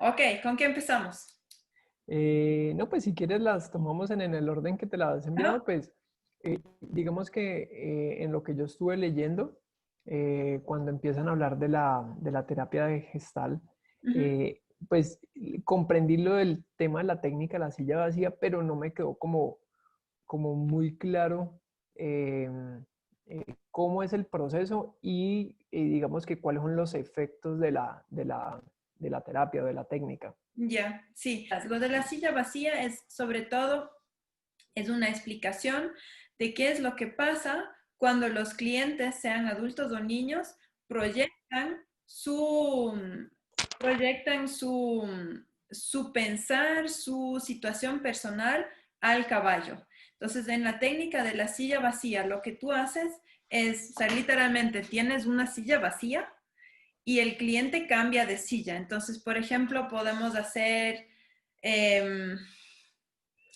Ok, ¿con qué empezamos? No, pues si quieres las tomamos en el orden que te las has Ajá. enviado, pues digamos que en lo que yo estuve leyendo, cuando empiezan a hablar de la terapia de Gestalt, Ujú. eh, pues comprendí lo del tema de la técnica de la silla vacía, pero no me quedó como muy claro cómo es el proceso y digamos que cuáles son los efectos de la terapia o de la técnica. Ya, sí. Lo de la silla vacía es sobre todo, es una explicación de qué es lo que pasa cuando los clientes, sean adultos o niños, proyectan su, proyectan su pensar, su situación personal al caballo. Entonces, en la técnica de la silla vacía, lo que tú haces es, o sea, literalmente tienes una silla vacía y el cliente cambia de silla. Entonces, por ejemplo, podemos hacer, eh,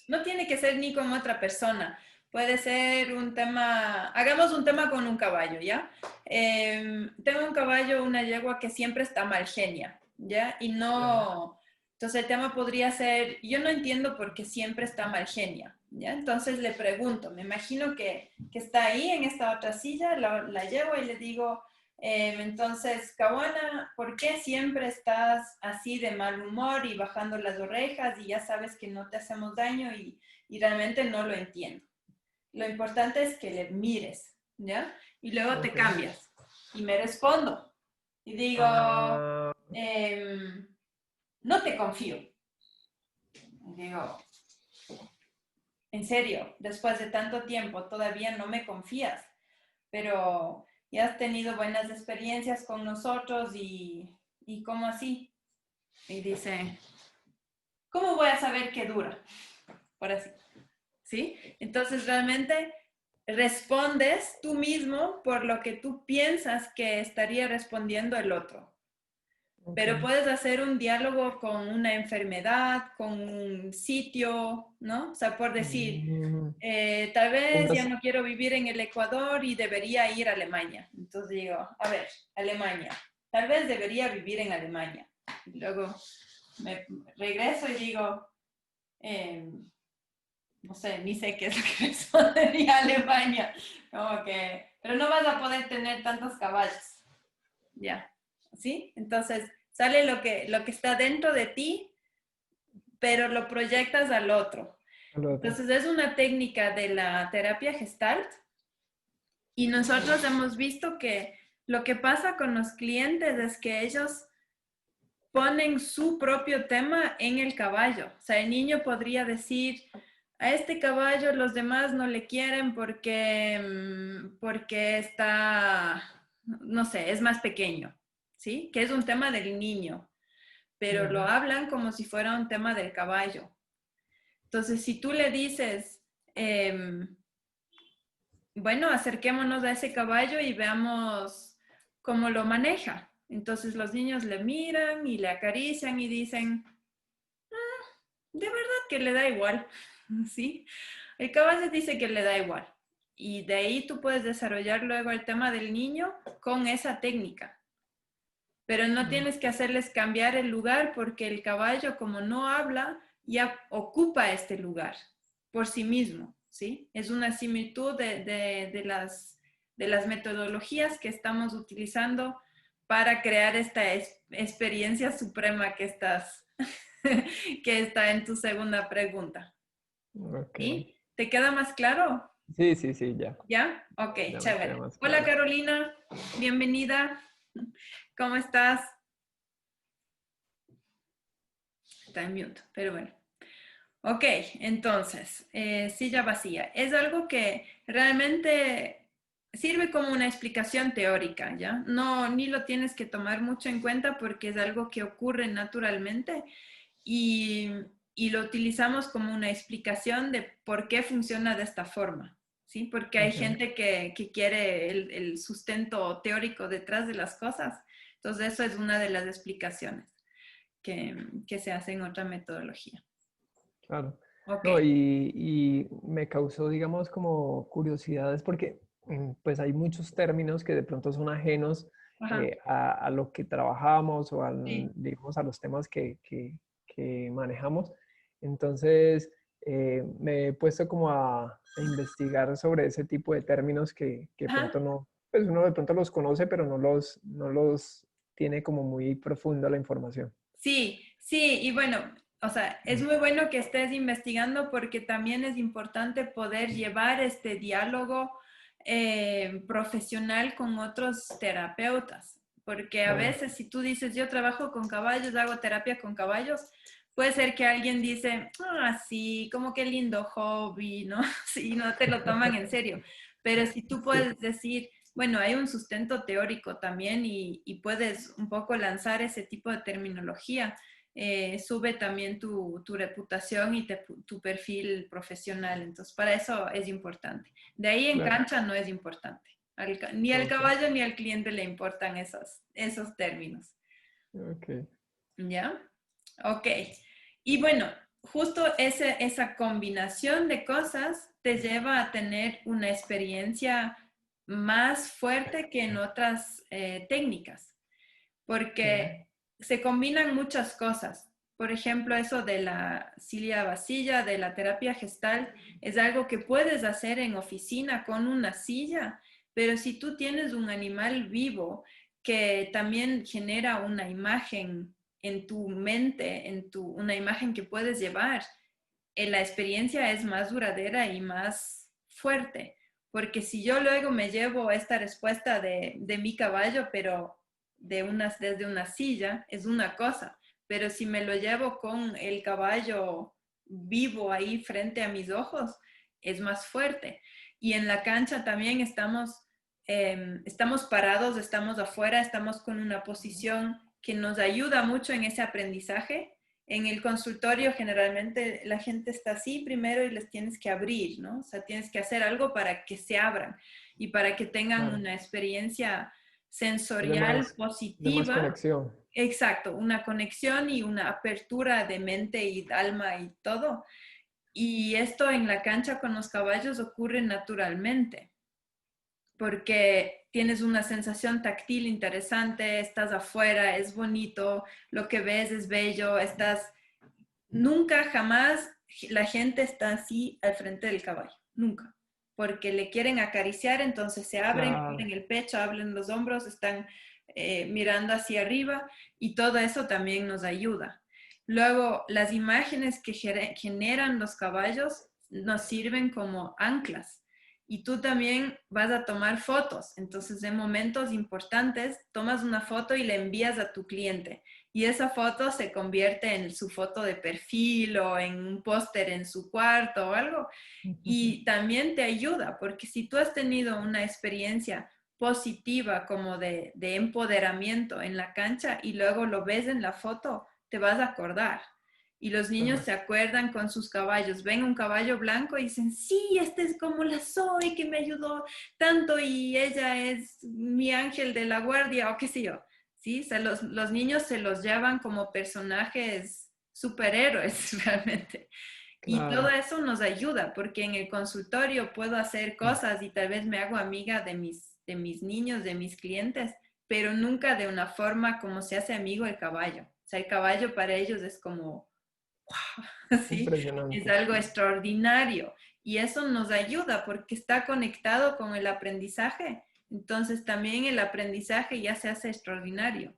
no tiene que ser ni con otra persona, puede ser un tema, hagamos un tema con un caballo, ¿ya? Tengo un caballo, una yegua que siempre está mal genia, ¿ya? Y Ya. no, entonces el tema podría ser, yo no entiendo por qué siempre está mal genia, ¿ya? Entonces le pregunto, me imagino que está ahí en esta otra silla, la llevo y le digo, entonces, Cabuana, ¿por qué siempre estás así de mal humor y bajando las orejas y ya sabes que no te hacemos daño y realmente no lo entiendo? Lo importante es que le mires, ¿ya? Y luego te Ok. cambias. Y me respondo y digo, Ah, em, no te confío. Y digo, en serio, después de tanto tiempo todavía no me confías, pero ya has tenido buenas experiencias con nosotros y ¿cómo así? Y dice, ¿cómo voy a saber que dura? Por así, ¿sí? Entonces realmente respondes tú mismo por lo que tú piensas que estaría respondiendo el otro. ok. Pero puedes hacer un diálogo con una enfermedad, con un sitio, ¿no? O sea, por decir, Mm, tal vez ya unas- no quiero vivir en el Ecuador y debería ir a Alemania. Entonces digo, a ver, Alemania, tal vez debería vivir en Alemania. Y luego me regreso y digo, eh, no sé, ni sé qué es lo que respondería Alemania. Como que, pero no vas a poder tener tantos caballos. Ya, ¿sí? Entonces sale lo que está dentro de ti, pero lo proyectas al otro. al otro. Entonces es una técnica de la terapia Gestalt y nosotros hemos visto que lo que pasa con los clientes es que ellos ponen su propio tema en el caballo. O sea, el niño podría decir, a este caballo los demás no le quieren porque está, no sé, es más pequeño, ¿sí? Que es un tema del niño, pero lo Ya. hablan como si fuera un tema del caballo. Entonces, si tú le dices, bueno, acerquémonos a ese caballo y veamos cómo lo maneja. Entonces los niños le miran y le acarician y dicen, de verdad que le da igual, ¿sí? El caballo dice que le da igual. Y de ahí tú puedes desarrollar luego el tema del niño con esa técnica. Pero no Mm, tienes que hacerles cambiar el lugar porque el caballo, como no habla, ya ocupa este lugar por sí mismo, ¿sí? Es una similitud de las metodologías que estamos utilizando para crear esta experiencia suprema que está en tu segunda pregunta, ok. ¿sí? ¿Te queda más claro? Sí, sí, sí, ya. ¿Ya? Ok, Ya me queda chévere. más Hola claro. Carolina, bienvenida. ¿Cómo estás? Está en mute, pero bueno. Ok, entonces, silla vacía. Es algo que realmente sirve como una explicación teórica, ¿ya? No, ni lo tienes que tomar mucho en cuenta porque es algo que ocurre naturalmente y, y lo utilizamos como una explicación de por qué funciona de esta forma, ¿sí? Porque hay Ok, gente que quiere el sustento teórico detrás de las cosas. Entonces, eso es una de las explicaciones que se hace en otra metodología. claro. Ok. No, y me causó, digamos, como curiosidades porque pues hay muchos términos que de pronto son ajenos Ajá, a lo que trabajamos o sí. digamos, a los temas que manejamos. Entonces, me he puesto como a investigar sobre ese tipo de términos que Ajá. pronto no, pues uno de pronto los conoce, pero no los tiene como muy profunda la información. Sí, sí, y bueno, o sea, es muy bueno que estés investigando porque también es importante poder llevar este diálogo profesional con otros terapeutas, porque a Claro, veces si tú dices, yo trabajo con caballos, hago terapia con caballos, puede ser que alguien dice, ah, sí, como qué lindo hobby, ¿no? Sí, no te lo toman en serio, pero si tú sí, puedes decir, bueno, hay un sustento teórico también y puedes un poco lanzar ese tipo de terminología. Sube también tu reputación y tu perfil profesional. Entonces, para eso es importante. De ahí en claro. cancha no es importante. Ni al Ok, caballo ni al cliente le importan esos términos. ok. ¿Ya? Ok. Y bueno, justo esa combinación de cosas te lleva a tener una experiencia más fuerte que en otras técnicas, Sí, porque se combinan muchas cosas. Por ejemplo, eso de la cilia vacilla, de la terapia gestal, es algo que puedes hacer en oficina con una silla, pero si tú tienes un animal vivo que también genera una imagen en tu mente, una imagen que puedes llevar, la experiencia es más duradera y más fuerte. Porque si yo luego me llevo esta respuesta de mi caballo, pero desde una silla, es una cosa. Pero si me lo llevo con el caballo vivo ahí frente a mis ojos, es más fuerte. Y en la cancha también estamos parados, estamos afuera, estamos con una posición que nos ayuda mucho en ese aprendizaje. En el consultorio generalmente la gente está así primero y les tienes que abrir, ¿no? O sea, tienes que hacer algo para que se abran y para que tengan claro. una experiencia Haya sensorial más, haya más positiva. conexión. Exacto, una conexión y una apertura de mente y alma y todo. Y esto en la cancha con los caballos ocurre naturalmente porque tienes una sensación táctil interesante, estás afuera, es bonito, lo que ves es bello, nunca jamás la gente está así al frente del caballo, nunca, porque le quieren acariciar, entonces se abren, Claro. abren el pecho, abren los hombros, están mirando hacia arriba y todo eso también nos ayuda. Luego, las imágenes que generan los caballos nos sirven como anclas y tú también vas a tomar fotos. Entonces, en momentos importantes, tomas una foto y le envías a tu cliente. Y esa foto se convierte en su foto de perfil o en un póster en su cuarto o algo. Y también te ayuda, porque si tú has tenido una experiencia positiva como de empoderamiento en la cancha y luego lo ves en la foto, te vas a acordar. Y los niños Claro. se acuerdan con sus caballos. Ven un caballo blanco y dicen, sí, este es como la Zoe que me ayudó tanto y ella es mi ángel de la guardia o qué sé yo. ¿Sí? O sea, los niños se los llevan como personajes superhéroes realmente. Y todo Claro. eso nos ayuda porque en el consultorio puedo hacer cosas y tal vez me hago amiga de mis niños, de mis clientes, pero nunca de una forma como se hace amigo el caballo. O sea, el caballo para ellos es como, ¿sí? Es Impresionante. algo extraordinario. Y eso nos ayuda porque está conectado con el aprendizaje. Entonces también el aprendizaje ya se hace extraordinario.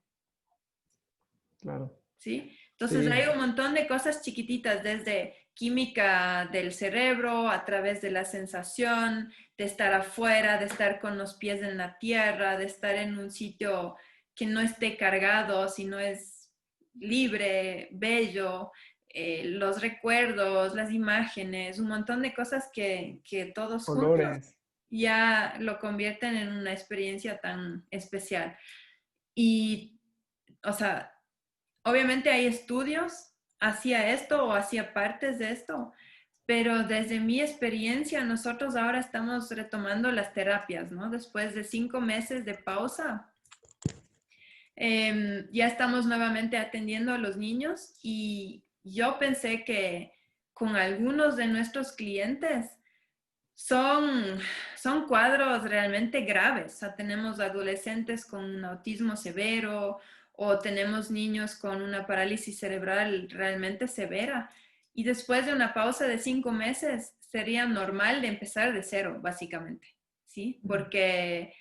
Claro. ¿Sí? Entonces Sí, hay un montón de cosas chiquititas, desde química del cerebro, a través de la sensación, de estar afuera, de estar con los pies en la tierra, de estar en un sitio que no esté cargado, sino es libre, bello, los recuerdos, las imágenes, un montón de cosas que todos juntos colores. ya lo convierten en una experiencia tan especial. Y, o sea, obviamente hay estudios hacia esto o hacia partes de esto, pero desde mi experiencia, nosotros ahora estamos retomando las terapias, ¿no? Después de 5 meses de pausa, ya estamos nuevamente atendiendo a los niños y yo pensé que con algunos de nuestros clientes Son, son cuadros realmente graves. O sea, tenemos adolescentes con un autismo severo o tenemos niños con una parálisis cerebral realmente severa. Y después de una pausa de 5 meses sería normal de empezar de cero, básicamente. ¿Sí? Porque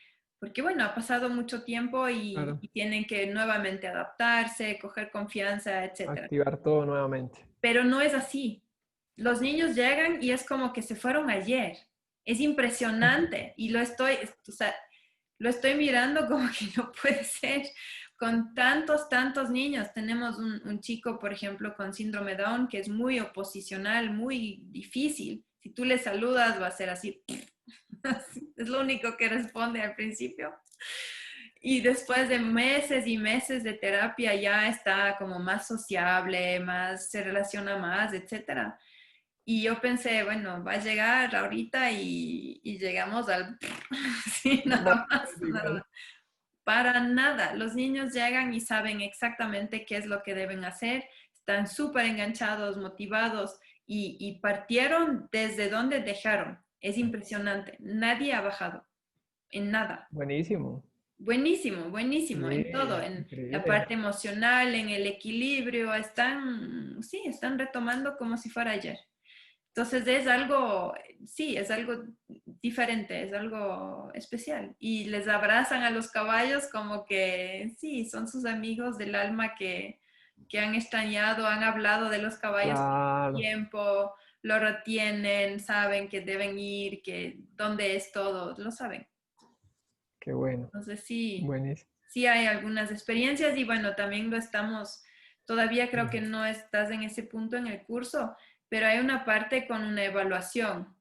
bueno, ha pasado mucho tiempo Claro, y tienen que nuevamente adaptarse, coger confianza, etcétera. activar todo nuevamente. Pero no es así. Los niños llegan y es como que se fueron ayer. Es impresionante y o sea, lo estoy mirando como que no puede ser con tantos, tantos niños. Tenemos un chico, por ejemplo, con síndrome Down que es muy oposicional, muy difícil. Si tú le saludas va a ser así. Es lo único que responde al principio. Y después de meses y meses de terapia ya está como más sociable, más se relaciona más, etcétera. Y yo pensé, bueno, va a llegar ahorita y llegamos al... sí, No va a nada más, ser igual. nada. Para nada. Los niños llegan y saben exactamente qué es lo que deben hacer. Están súper enganchados, motivados y partieron desde donde dejaron. Es impresionante. Nadie ha bajado en nada. Buenísimo. Buenísimo, buenísimo, en todo, Sí, en la increíble. parte emocional, en el equilibrio, sí, están retomando como si fuera ayer. Entonces es algo, sí, es algo diferente, es algo especial. Y les abrazan a los caballos como que, sí, son sus amigos del alma que han extrañado, han hablado de los caballos todo el Claro, tiempo, lo retienen, saben que deben ir, que dónde es todo, lo saben. qué bueno. Entonces sí, Buenísimo. sí hay algunas experiencias y bueno, también lo estamos, todavía creo que Ujú. no estás en ese punto en el curso, pero hay una parte con una evaluación.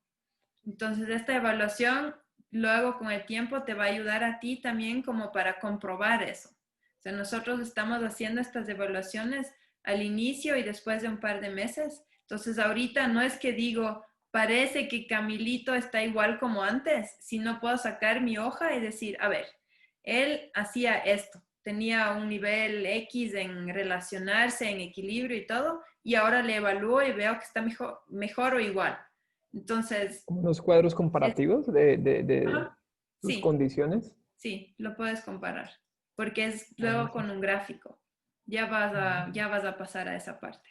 Entonces esta evaluación luego con el tiempo te va a ayudar a ti también como para comprobar eso. O sea, nosotros estamos haciendo estas evaluaciones al inicio y después de un par de meses. Entonces ahorita no es que digo, parece que Camilito está igual como antes, sino puedo sacar mi hoja y decir, a ver, él hacía esto, tenía un nivel X en relacionarse, en equilibrio y todo, y ahora le evalúo y veo que está mejor o igual. Entonces, Como unos cuadros es, comparativos de ajá, sus sí, condiciones. sí, lo puedes comparar, porque es luego Buenísimo. con un gráfico. Ya vas a pasar a esa parte.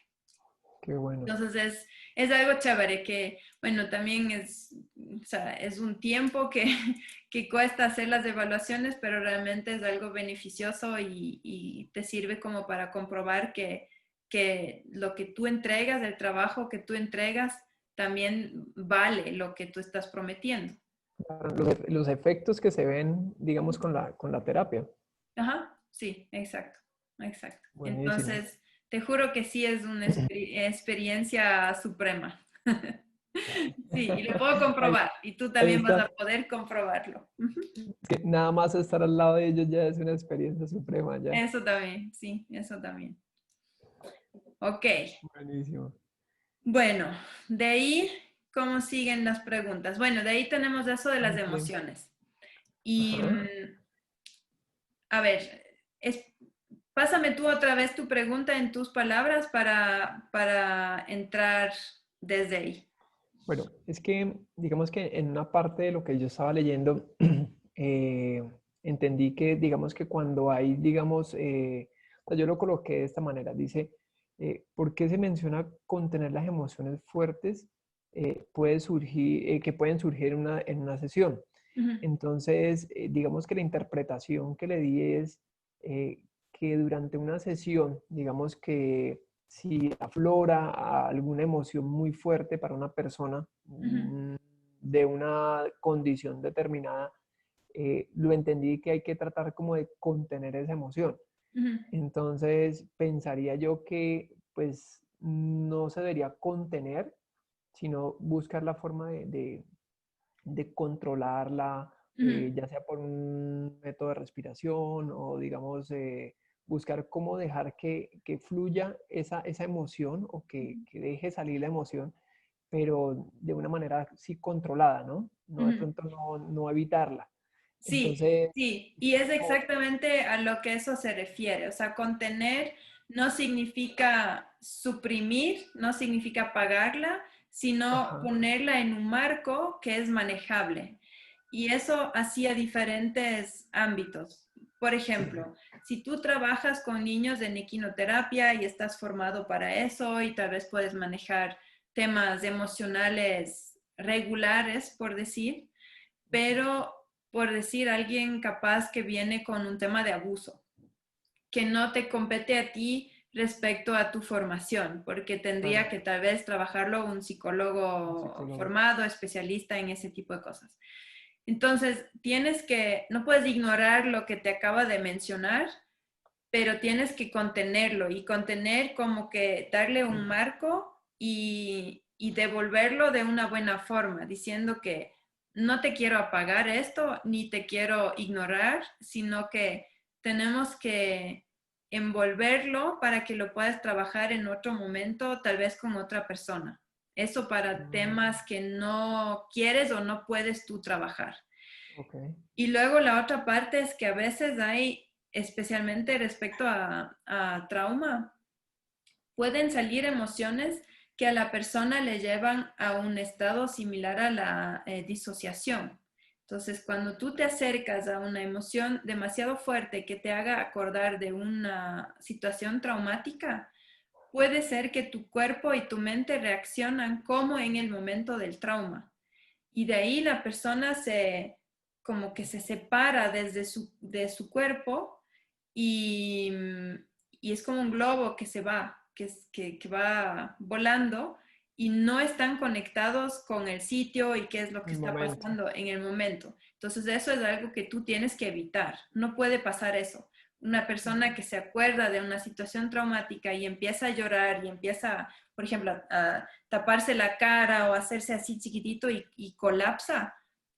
Qué bueno. Entonces es algo chévere que, bueno, también o sea, es un tiempo que, que cuesta hacer las evaluaciones, pero realmente es algo beneficioso y te sirve como para comprobar que lo que tú entregas, el trabajo que tú entregas, también vale lo que tú estás prometiendo. Claro, los efectos que se ven, digamos, con la terapia. Ajá, sí, exacto, exacto. Buenísimo. Entonces, te juro que sí es una experiencia suprema. Sí, y lo puedo Ahí, comprobar y tú ahí también vas a está. poder comprobarlo. Ujú. Es que nada más estar al lado de ellos ya es una experiencia suprema ya. Eso también, sí, eso también. Ok, Buenísimo. bueno, de ahí, ¿cómo siguen las preguntas? Bueno, de ahí tenemos eso de las Ok. emociones. Y, Ajá. a ver, pásame tú otra vez tu pregunta en tus palabras para entrar desde ahí. Bueno, es que digamos que en una parte de lo que yo estaba leyendo, eh, entendí que digamos que cuando hay, digamos, o sea, yo lo coloqué de esta manera, dice, ¿por qué se menciona contener las emociones fuertes puede surgir, que pueden surgir en una sesión? Ujú, Entonces, digamos que la interpretación que le di es eh, que durante una sesión, digamos que si aflora alguna emoción muy fuerte para una persona ujú, de una condición determinada, lo entendí que hay que tratar como de contener esa emoción. ujú. Entonces, pensaría yo que pues no se debería contener, sino buscar la forma de controlarla, Ujú, ya sea por un método de respiración o digamos buscar cómo dejar que fluya esa emoción o que deje salir la emoción, pero de una manera sí controlada, ¿no? No de ujú. pronto no evitarla. Sí, Entonces, sí, y es como- exactamente a lo que eso se refiere. O sea, contener no significa suprimir, no significa apagarla, sino Ajá. ponerla en un marco que es manejable. Y eso hacia diferentes ámbitos. Por ejemplo, si tú trabajas con niños en equinoterapia y estás formado para eso y tal vez puedes manejar temas emocionales regulares, por decir, pero por decir alguien capaz que viene con un tema de abuso, que no te compete a ti respecto a tu formación, porque tendría Claro, que tal vez trabajarlo un un psicólogo psicólogo. formado, especialista en ese tipo de cosas. Entonces, no puedes ignorar lo que te acaba de mencionar, pero tienes que contenerlo y contener como que darle un marco y devolverlo de una buena forma, diciendo que no te quiero apagar esto ni te quiero ignorar, sino que tenemos que envolverlo para que lo puedas trabajar en otro momento, tal vez con otra persona. Eso para Mm, temas que no quieres o no puedes tú trabajar. ok, Y luego la otra parte es que a veces hay, especialmente respecto a trauma, pueden salir emociones que a la persona le llevan a un estado similar a la disociación. Entonces, cuando tú te acercas a una emoción demasiado fuerte que te haga acordar de una situación traumática, puede ser que tu cuerpo y tu mente reaccionan como en el momento del trauma. Y de ahí la persona como que se separa de su cuerpo y, y es como un globo que se va, que va volando y no están conectados con el sitio y qué es lo que el está momento. pasando en el momento. Entonces eso es algo que tú tienes que evitar. No puede pasar eso. Una persona que se acuerda de una situación traumática y empieza a llorar y empieza, por ejemplo, a taparse la cara o hacerse así chiquitito y colapsa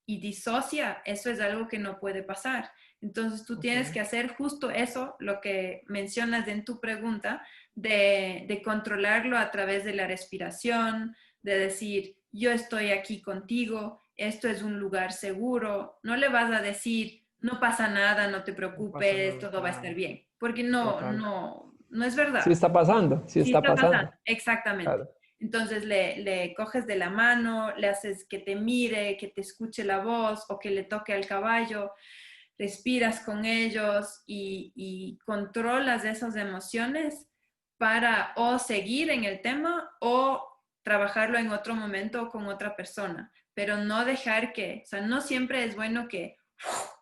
y disocia, eso es algo que no puede pasar. Entonces tú Ok, tienes que hacer justo eso, lo que mencionas en tu pregunta, de controlarlo a través de la respiración, de decir, yo estoy aquí contigo, esto es un lugar seguro, no le vas a decir, no pasa nada, no te no pasa preocupes, nada, todo va a estar claro, bien, porque total. no es Sí verdad. está pasando, sí Sí está está pasando. pasando, exactamente. Claro. Entonces le coges de la mano, le haces que te mire, que te escuche la voz o que le toque al caballo, respiras con ellos y controlas esas emociones para o seguir en el tema o trabajarlo en otro momento con otra persona, pero no dejar que, o sea, no siempre es bueno que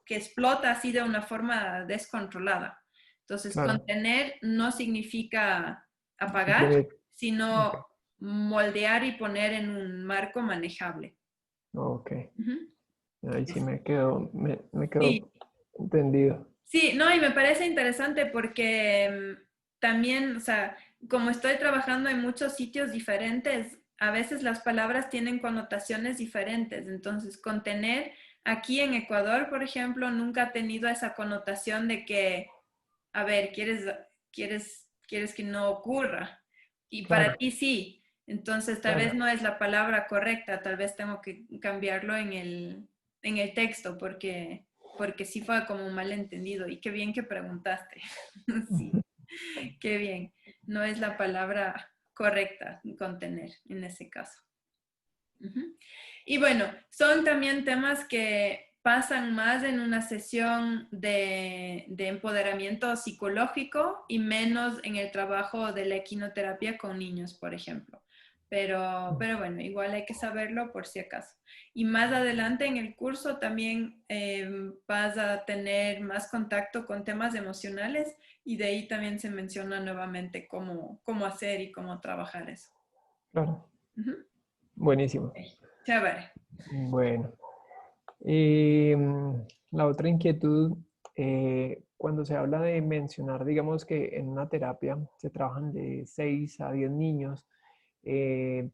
explota así de una forma descontrolada. Entonces, Claro. contener no significa Sí apagar, tiene, sino ok, moldear y poner en un marco manejable. ok. Ujú. Ahí sí Eso. me Sí, quedó entendido. sí, no, y me parece interesante porque también, o sea, como estoy trabajando en muchos sitios diferentes, a veces las palabras tienen connotaciones diferentes. Entonces, contener aquí en Ecuador, por ejemplo, nunca ha tenido esa connotación de que, a ver, quieres que no ocurra. Y para Claro, ti sí. Entonces, tal vez claro. no es la palabra correcta, tal vez tengo que cambiarlo en el texto porque sí fue como un malentendido. Y qué bien que preguntaste. Sí, qué bien. No es la palabra correcta, contener en ese caso. Ujú. Y bueno, son también temas que pasan más en una sesión de empoderamiento psicológico y menos en el trabajo de la equinoterapia con niños, por ejemplo. Pero bueno, igual hay que saberlo por si acaso. Y más adelante en el curso también vas a tener más contacto con temas emocionales y de ahí también se menciona nuevamente cómo hacer y cómo trabajar eso. Claro. Ujú. Buenísimo. Ok, chévere. Bueno. Y la otra inquietud, cuando se habla de mencionar, digamos que en una terapia se trabajan de 6 a 10 niños,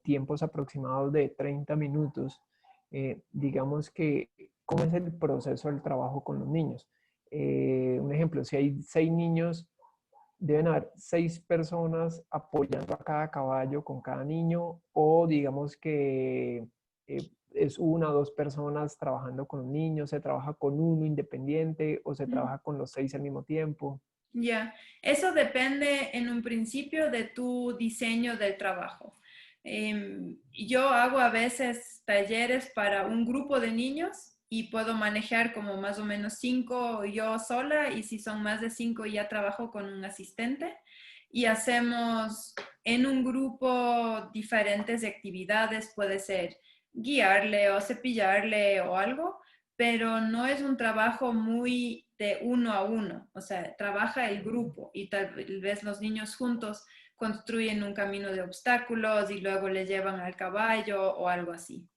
tiempos aproximados de 30 minutos, digamos que, ¿cómo es el proceso del trabajo con los niños? Un ejemplo, si hay 6 niños, deben haber 6 personas apoyando a cada caballo con cada niño, o digamos que es una o dos personas trabajando con los niños, se trabaja con uno independiente o se trabaja con los 6 al mismo tiempo. Ya, eso depende en un principio de tu diseño del trabajo. Yo hago a veces talleres para un grupo de niños y puedo manejar como más o menos 5 yo sola, y si son más de 5 ya trabajo con un asistente y hacemos en un grupo diferentes actividades. Puede ser guiarle o cepillarle o algo, pero no es un trabajo muy de uno a uno. O sea, trabaja el grupo y tal vez los niños juntos construyen un camino de obstáculos y luego le llevan al caballo o algo así.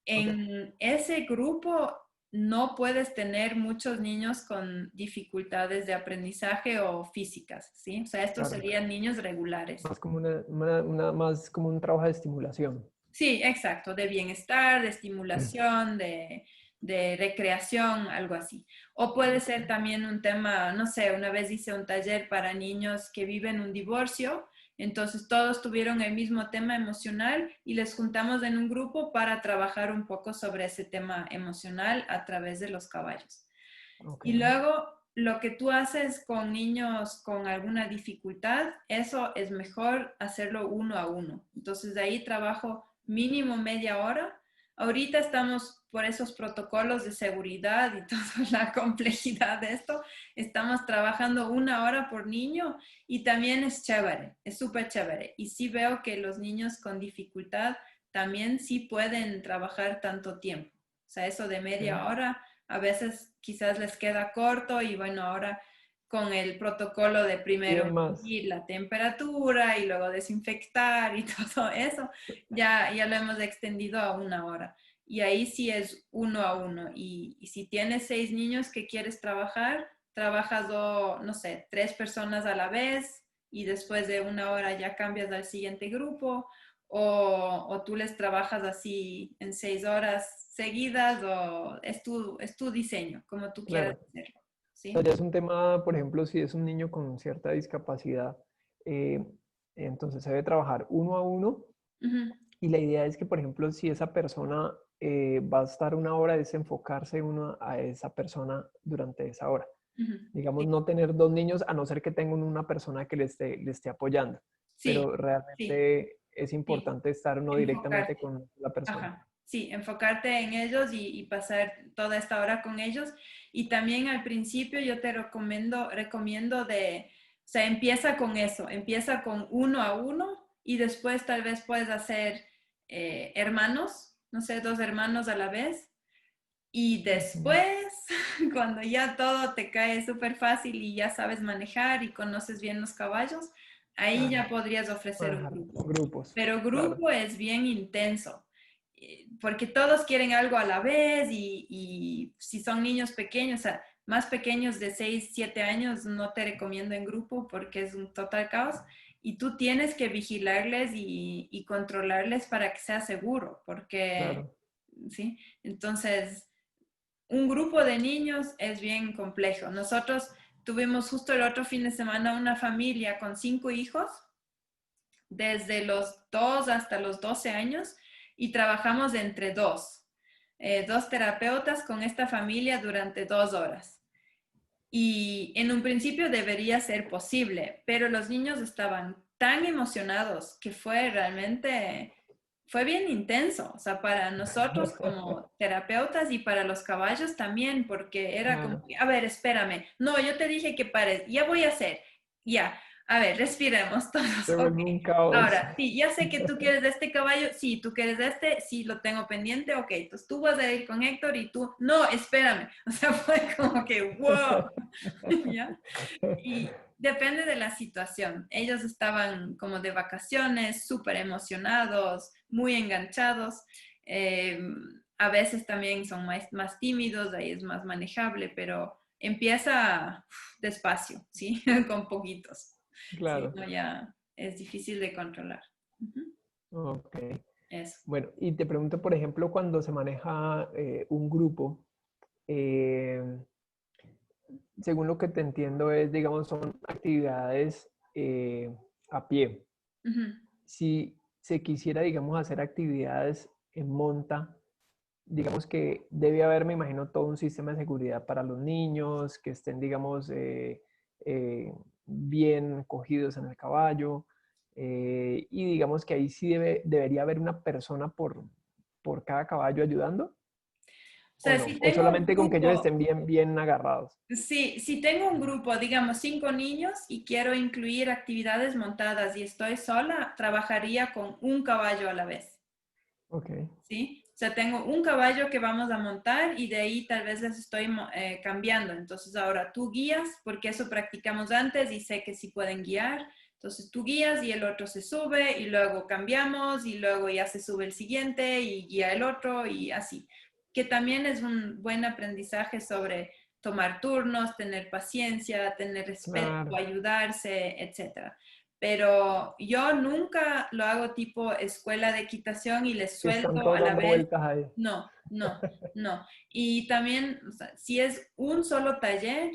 Ok, En ese grupo no puedes tener muchos niños con dificultades de aprendizaje o físicas, ¿sí? O sea, estos claro. serían niños regulares. Más como más como un trabajo de estimulación. Sí, exacto, de bienestar, de estimulación, de recreación, algo así. O puede ser también un tema, no sé, una vez hice un taller para niños que viven un divorcio, entonces todos tuvieron el mismo tema emocional y les juntamos en un grupo para trabajar un poco sobre ese tema emocional a través de los caballos. Ok, Y luego lo que tú haces con niños con alguna dificultad, eso es mejor hacerlo uno a uno. Entonces de ahí trabajo mínimo media hora. Ahorita estamos por esos protocolos de seguridad y toda la complejidad de esto, estamos trabajando una hora por niño y también es chévere, es súper chévere. Y sí veo que los niños con dificultad también sí pueden trabajar tanto tiempo. O sea, eso de media ok. hora a veces quizás les queda corto y bueno, ahora con el protocolo de primero Piden más. medir la temperatura y luego desinfectar y todo eso, ya lo hemos extendido a una hora. Y ahí sí es uno a uno. Y si tienes 6 niños que quieres trabajar, trabajas, no sé, 3 personas a la vez y después de una hora ya cambias al siguiente grupo o tú les trabajas así en 6 horas seguidas o es tu diseño, como tú quieras Claro. hacerlo, O sea, ¿sí? ya es un tema, por ejemplo, si es un niño con cierta discapacidad, eh, entonces se debe trabajar uno a uno Ujú, y la idea es que, por ejemplo, si esa persona va a estar una hora, es enfocarse uno a esa persona durante esa hora. ujú. Digamos, Sí, no tener dos niños a no ser que tengan una persona que le esté apoyando, sí, pero sí, realmente es sí. importante estar uno directamente Enfocarte. con la persona. Ajá, sí, enfocarte en ellos y pasar toda esta hora con ellos. Y también al principio yo te recomiendo o sea, empieza con eso, empieza con uno a uno y después tal vez puedes hacer hermanos, no sé, 2 hermanos a la vez. Y Ujú. después, cuando ya todo te cae súper fácil y ya sabes manejar y conoces bien los caballos, ahí Claro, ya podrías ofrecer un manejar grupo. grupos, Pero claro. grupo es bien intenso, porque todos quieren algo a la vez y si son niños pequeños, o sea, más pequeños de 6 7 años, no te recomiendo en grupo porque es un total caos. Y tú tienes que vigilarles y controlarles para que sea seguro, porque, Claro. ¿sí? Entonces, un grupo de niños es bien complejo. Nosotros tuvimos justo el otro fin de semana una familia con 5 hijos, desde los 2 hasta los 12 años, y trabajamos entre dos terapeutas con esta familia durante 2 horas. Y en un principio debería ser posible, pero los niños estaban tan emocionados que fue bien intenso, o sea, para nosotros como terapeutas y para los caballos también, porque era como, Claro, a ver, espérame, no, yo te dije que pares, ya voy a hacer, ya, a ver, respiremos todos, se ok. vuelve un caos. Ahora, sí, ya sé que tú quieres de este caballo, sí, tú quieres de este, sí, lo tengo pendiente, ok, entonces tú vas a ir con Héctor y tú, no, espérame, o sea, fue como que, wow, ¿ya? Y depende de la situación. Ellos estaban como de vacaciones, súper emocionados, muy enganchados. Eh, a veces también son más tímidos, ahí es más manejable, pero empieza despacio, ¿sí? Con poquitos. Si Claro, no, ya es difícil de controlar. Ujú. ok. Eso. Bueno, y te pregunto, por ejemplo, cuando se maneja un grupo, eh, según lo que te entiendo es, digamos, son actividades a pie. Ujú. Si se quisiera, digamos, hacer actividades en monta, digamos que debe haber, me imagino, todo un sistema de seguridad para los niños, que estén, digamos, eh, bien cogidos en el caballo, y digamos que ahí sí debería haber una persona por cada caballo ayudando, O ¿o sea, no? si ¿O tengo un solamente con que ellos grupo, estén bien, bien agarrados? sí, si tengo un grupo, digamos 5 niños y quiero incluir actividades montadas y estoy sola, trabajaría con un caballo a la vez. Ok, ¿Sí? O sea, tengo un caballo que vamos a montar y de ahí tal vez les estoy cambiando. Entonces ahora tú guías, porque eso practicamos antes y sé que sí pueden guiar. Entonces tú guías y el otro se sube y luego cambiamos y luego ya se sube el siguiente y guía el otro y así. Que también es un buen aprendizaje sobre tomar turnos, tener paciencia, tener respeto, claro. ayudarse, etcétera. Pero yo nunca lo hago tipo escuela de equitación y les Que están suelto todos a la dando vez. vueltas ahí. No, no, no. Y también, o sea, si es un solo taller,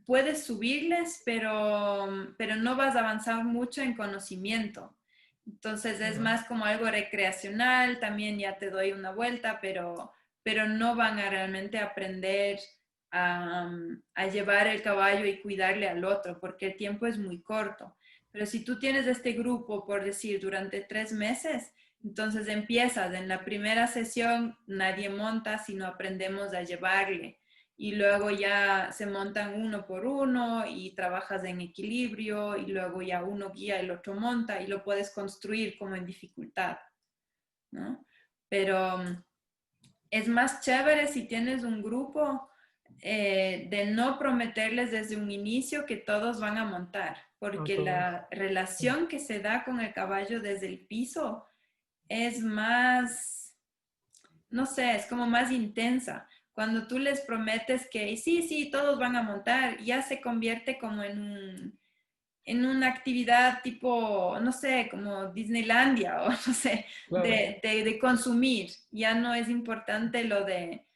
puedes subirles, pero no vas a avanzar mucho en conocimiento. Entonces es Ah, más como algo recreacional, también ya te doy una vuelta, pero no van a realmente aprender a llevar el caballo y cuidarle al otro, porque el tiempo es muy corto. Pero si tú tienes este grupo, por decir, durante 3 meses, entonces empiezas, en la primera sesión nadie monta, sino aprendemos a llevarle y luego ya se montan uno por uno y trabajas en equilibrio y luego ya uno guía, el otro monta y lo puedes construir como en dificultad, ¿no? Pero es más chévere si tienes un grupo de no prometerles desde un inicio que todos van a montar, a porque todos. la relación que se da con el caballo desde el piso es más, no sé, es como más intensa. Cuando tú les prometes que sí, sí, todos van a montar, ya se convierte como en una actividad tipo, no sé, como Disneylandia o no sé, Claro, de consumir. Ya no es importante lo de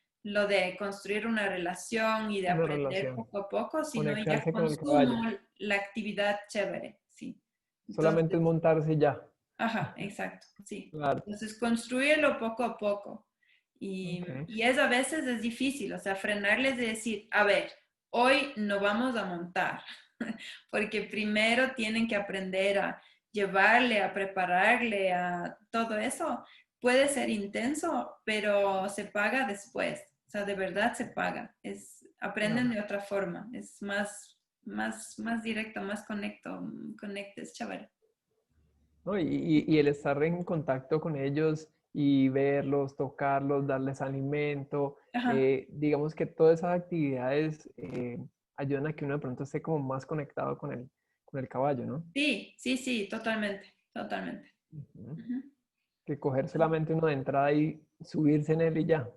construir una relación y de una aprender relación. poco a poco, sino ya Conectarse con el caballo. consumo la actividad chévere, sí. Solamente es Entonces, montarse y ya. ajá, exacto, sí. Claro. Entonces, construirlo poco a poco. Ok. Y es a veces es difícil, o sea, frenarles de decir, a ver, hoy no vamos a montar, porque primero tienen que aprender a llevarle, a prepararle, a todo eso. Puede ser intenso, pero se paga después. O sea, de verdad se paga. Aprenden Claro. de otra forma. Es más directo, más conecto, es chévere. ¿No? Y el estar en contacto con ellos y verlos, tocarlos, darles alimento, Ajá. digamos que todas esas actividades ayudan a que uno de pronto esté como más conectado con el caballo, ¿no? Sí, sí, sí, totalmente, totalmente. Ujú. Ujú. Que coger solamente uno de entrada y subirse en él y ya.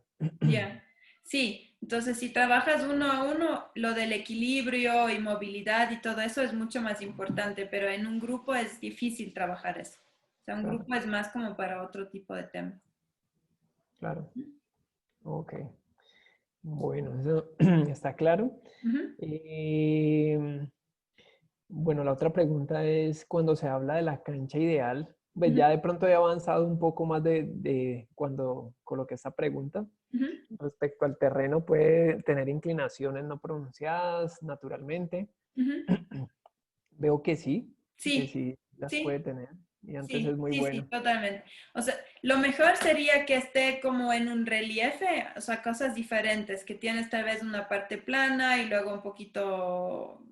Ya, sí, entonces si trabajas uno a uno, lo del equilibrio y movilidad y todo eso es mucho más importante, pero en un grupo es difícil trabajar eso. O sea, un Claro, grupo es más como para otro tipo de tema. claro. Ok. Bueno, eso está claro. Ujú, Em, Bueno, la otra pregunta es cuando se habla de la cancha ideal, pues ujú, ya de pronto he avanzado un poco más de cuando coloqué esta pregunta. ujú, Respecto al terreno, puede tener inclinaciones no pronunciadas naturalmente. ujú. Veo que Sí, sí las puede sí, tener y antes es sí, muy sí, sí, bueno. totalmente. O sea, lo mejor sería que esté como en un reliefe, o sea, cosas diferentes, que tienes tal vez una parte plana y luego un poquito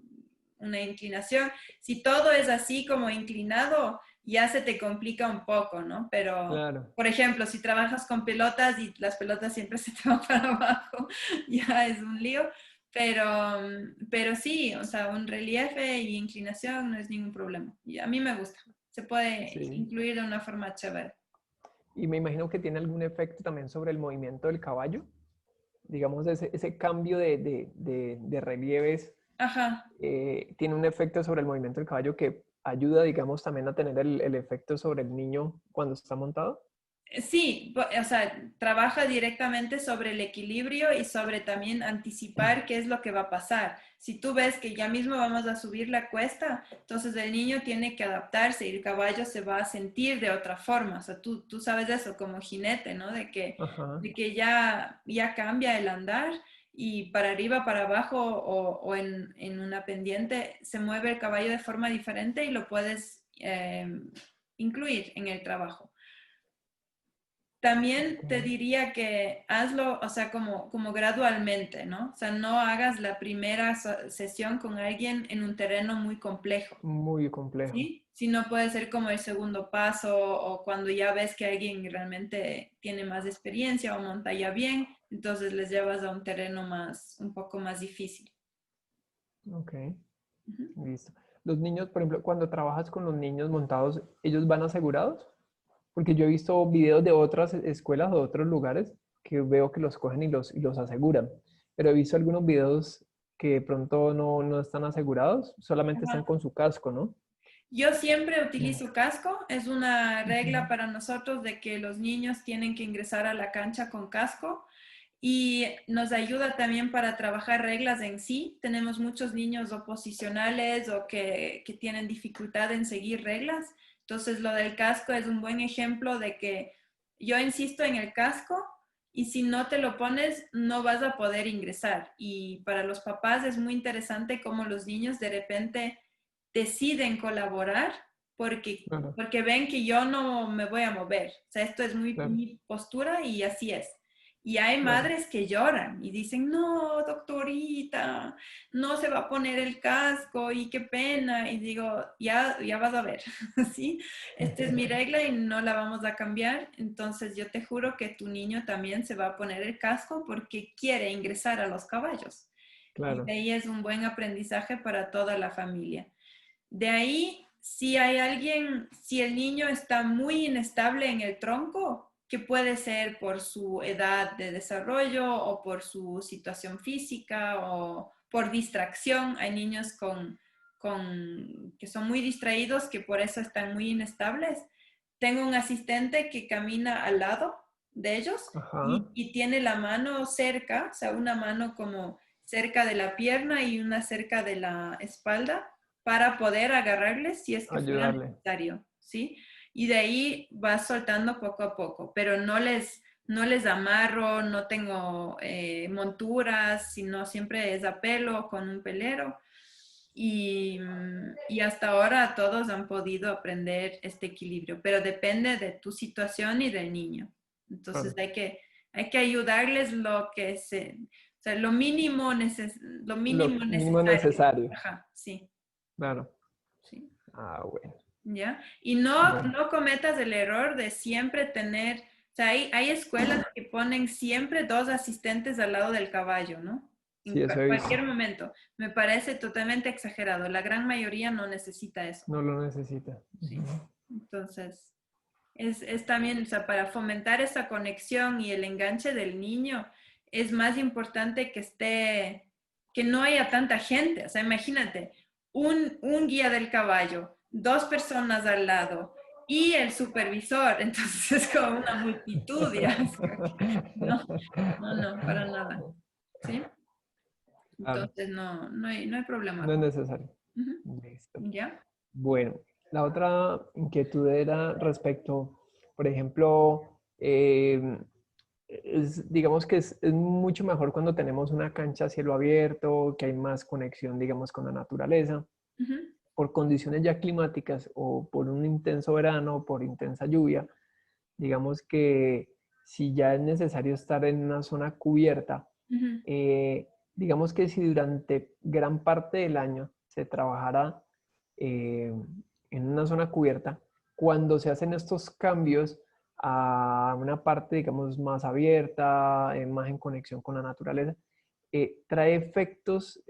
una inclinación. Si todo es así como inclinado, ya se te complica un poco, ¿no? Pero, Claro, por ejemplo, si trabajas con pelotas y las pelotas siempre se te van para abajo, ya es un lío. Pero sí, o sea, un reliefe y inclinación no es ningún problema. Y a mí me gusta. Se puede sí. incluir de una forma chévere. Y me imagino que tiene algún efecto también sobre el movimiento del caballo. Digamos, ese cambio de relieves Ajá. tiene un efecto sobre el movimiento del caballo que ayuda, digamos, también a tener el efecto sobre el niño cuando está montado. Sí, o sea, trabaja directamente sobre el equilibrio y sobre también anticipar qué es lo que va a pasar. Si tú ves que ya mismo vamos a subir la cuesta, entonces el niño tiene que adaptarse y el caballo se va a sentir de otra forma. O sea, tú sabes eso como jinete, ¿no? De que, Ajá, de que ya cambia el andar y para arriba, para abajo o en una pendiente se mueve el caballo de forma diferente y lo puedes incluir en el trabajo. También te diría que hazlo, o sea, como gradualmente, ¿no? O sea, no hagas la primera sesión con alguien en un terreno muy complejo, Muy complejo. ¿sí? Si no puede ser como el segundo paso o cuando ya ves que alguien realmente tiene más experiencia o monta ya bien, entonces les llevas a un terreno un poco más difícil. Ok, Ujú. listo. Los niños, por ejemplo, cuando trabajas con los niños montados, ¿ellos van asegurados? Porque yo he visto videos de otras escuelas o de otros lugares que veo que los cogen y los aseguran. Pero he visto algunos videos que de pronto no están asegurados, solamente están Ajá. con su casco, ¿no? Yo siempre utilizo casco, es una regla Ujú. para nosotros de que los niños tienen que ingresar a la cancha con casco y nos ayuda también para trabajar reglas en sí. Tenemos muchos niños oposicionales o que tienen dificultad en seguir reglas, entonces lo del casco es un buen ejemplo de que yo insisto en el casco y si no te lo pones no vas a poder ingresar. Y para los papás es muy interesante cómo los niños de repente deciden colaborar Claro, porque ven que yo no me voy a mover. O sea, esto es claro, mi postura y así es. Y hay claro. madres que lloran y dicen, no, doctorita, no se va a poner el casco y qué pena. Y digo, ya vas a ver, ¿sí? Esta es mi regla y no la vamos a cambiar. Entonces yo te juro que tu niño también se va a poner el casco porque quiere ingresar a los caballos. Y de Claro. ahí es un buen aprendizaje para toda la familia. De ahí, si hay alguien, si el niño está muy inestable en el tronco, que puede ser por su edad de desarrollo o por su situación física o por distracción. Hay niños que son muy distraídos que por eso están muy inestables. Tengo un asistente que camina al lado de ellos Ajá. y tiene la mano cerca, o sea, una mano como cerca de la pierna y una cerca de la espalda para poder agarrarles si es que fuera Ayudarle. necesario, ¿sí? Y de ahí vas soltando poco a poco, pero no les amarro, no tengo monturas, sino siempre es a pelo con un pelero. Y hasta ahora todos han podido aprender este equilibrio, pero depende de tu situación y del niño. Entonces Claro. hay que ayudarles o sea, lo Lo mínimo mínimo necesario. necesario. Ajá, sí, Claro. sí. Ah, bueno. ¿Ya? Y no, Bueno. no cometas el error de siempre tener, o sea, hay escuelas que ponen siempre dos asistentes al lado del caballo, ¿no? En Sí, eso he visto. cualquier momento. Me parece totalmente exagerado. La gran mayoría no necesita eso. No lo necesita. Sí. Ujú. Entonces, es también, o sea, para fomentar esa conexión y el enganche del niño, es más importante que no haya tanta gente. O sea, imagínate, un guía del caballo, dos personas al lado y el supervisor. Entonces es como una multitud, ya. No, no, para nada. ¿Sí? Claro, Entonces no hay problema no es con. necesario. Ujú. Listo. ¿Ya? Bueno, la otra inquietud era respecto, por ejemplo, digamos que es mucho mejor cuando tenemos una cancha a cielo abierto, que hay más conexión, digamos, con la naturaleza. Ujú. Por condiciones ya climáticas o por un intenso verano o por intensa lluvia, digamos que si ya es necesario estar en una zona cubierta, Ujú. digamos que si durante gran parte del año se trabajara eh, en una zona cubierta, cuando se hacen estos cambios a una parte, digamos, más abierta, más en conexión con la naturaleza, trae efectos,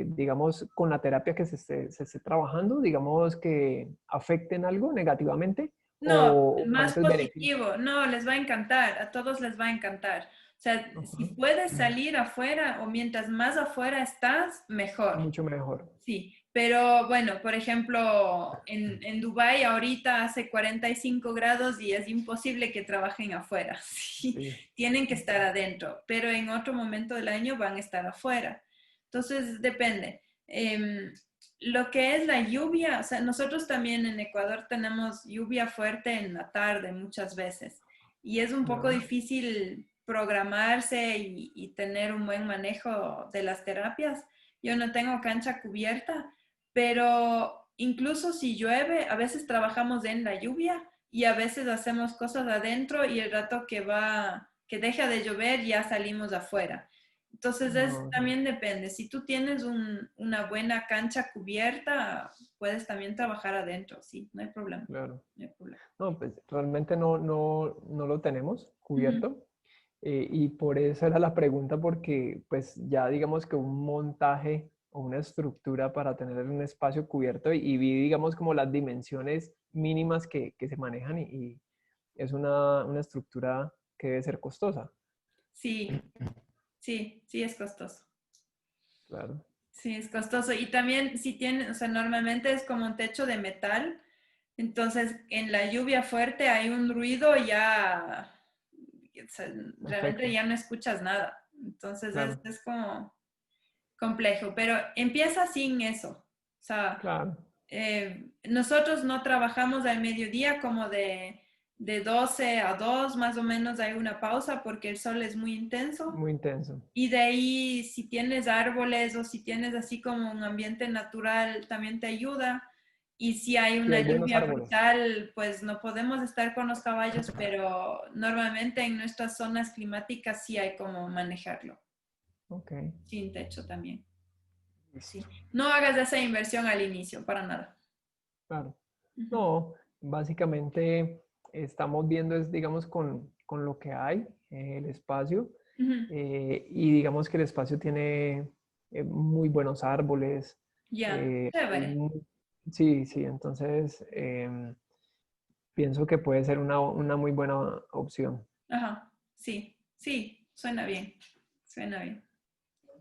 digamos, con la terapia que se esté trabajando, digamos, que afecten algo negativamente No, o más cuántos beneficios. positivo. No, les va a encantar, a todos les va a encantar. O sea, si Ajá. puedes salir afuera o mientras más afuera estás, mejor. Mucho mejor. Sí, pero bueno, por ejemplo, en Dubái ahorita hace 45 grados y es imposible que trabajen afuera. Sí, Sí. tienen que estar adentro, pero en otro momento del año van a estar afuera. Entonces, depende. Lo que es la lluvia, o sea, nosotros también en Ecuador tenemos lluvia fuerte en la tarde muchas veces y es un poco Ya. difícil programarse y tener un buen manejo de las terapias. Yo no tengo cancha cubierta, pero incluso si llueve, a veces trabajamos en la lluvia y a veces hacemos cosas adentro y el rato que deja de llover ya salimos afuera. Entonces No, también depende. Si tú tienes una buena cancha cubierta, puedes también trabajar adentro, sí, no hay problema. claro. No hay problema. No, pues realmente no lo tenemos Ujú. cubierto. Y por eso era la pregunta, porque pues ya digamos que un montaje o una estructura para tener un espacio cubierto y vi digamos como las dimensiones mínimas que se manejan y es una estructura que debe ser costosa. Sí, sí, sí es costoso. Claro, Sí, es costoso. Y también si tiene, o sea, normalmente es como un techo de metal. Entonces, en la lluvia fuerte hay un ruido ya, o sea, realmente perfecto, ya no escuchas nada. Entonces claro, es como complejo, pero empieza sin eso. O sea, claro, nosotros no trabajamos al mediodía como de 12 a 2 más o menos hay una pausa porque el sol es muy intenso. muy intenso. Y de ahí, si tienes árboles o si tienes así como un ambiente natural, también te ayuda. Y si hay Sí, una hay buenos lluvia árboles. brutal, pues no podemos estar con los caballos, pero normalmente en nuestras zonas climáticas sí hay como manejarlo, Ok, sin techo también. listo, Sí. No hagas esa inversión al inicio, para nada. claro. Ujú, No, básicamente estamos viendo es, digamos, con lo que hay, el espacio, ujú. y digamos que el espacio tiene muy buenos árboles. Ya, eh, hay chévere. sí, sí, entonces pienso que puede ser una muy buena opción. Ajá, sí, sí, suena bien, suena bien.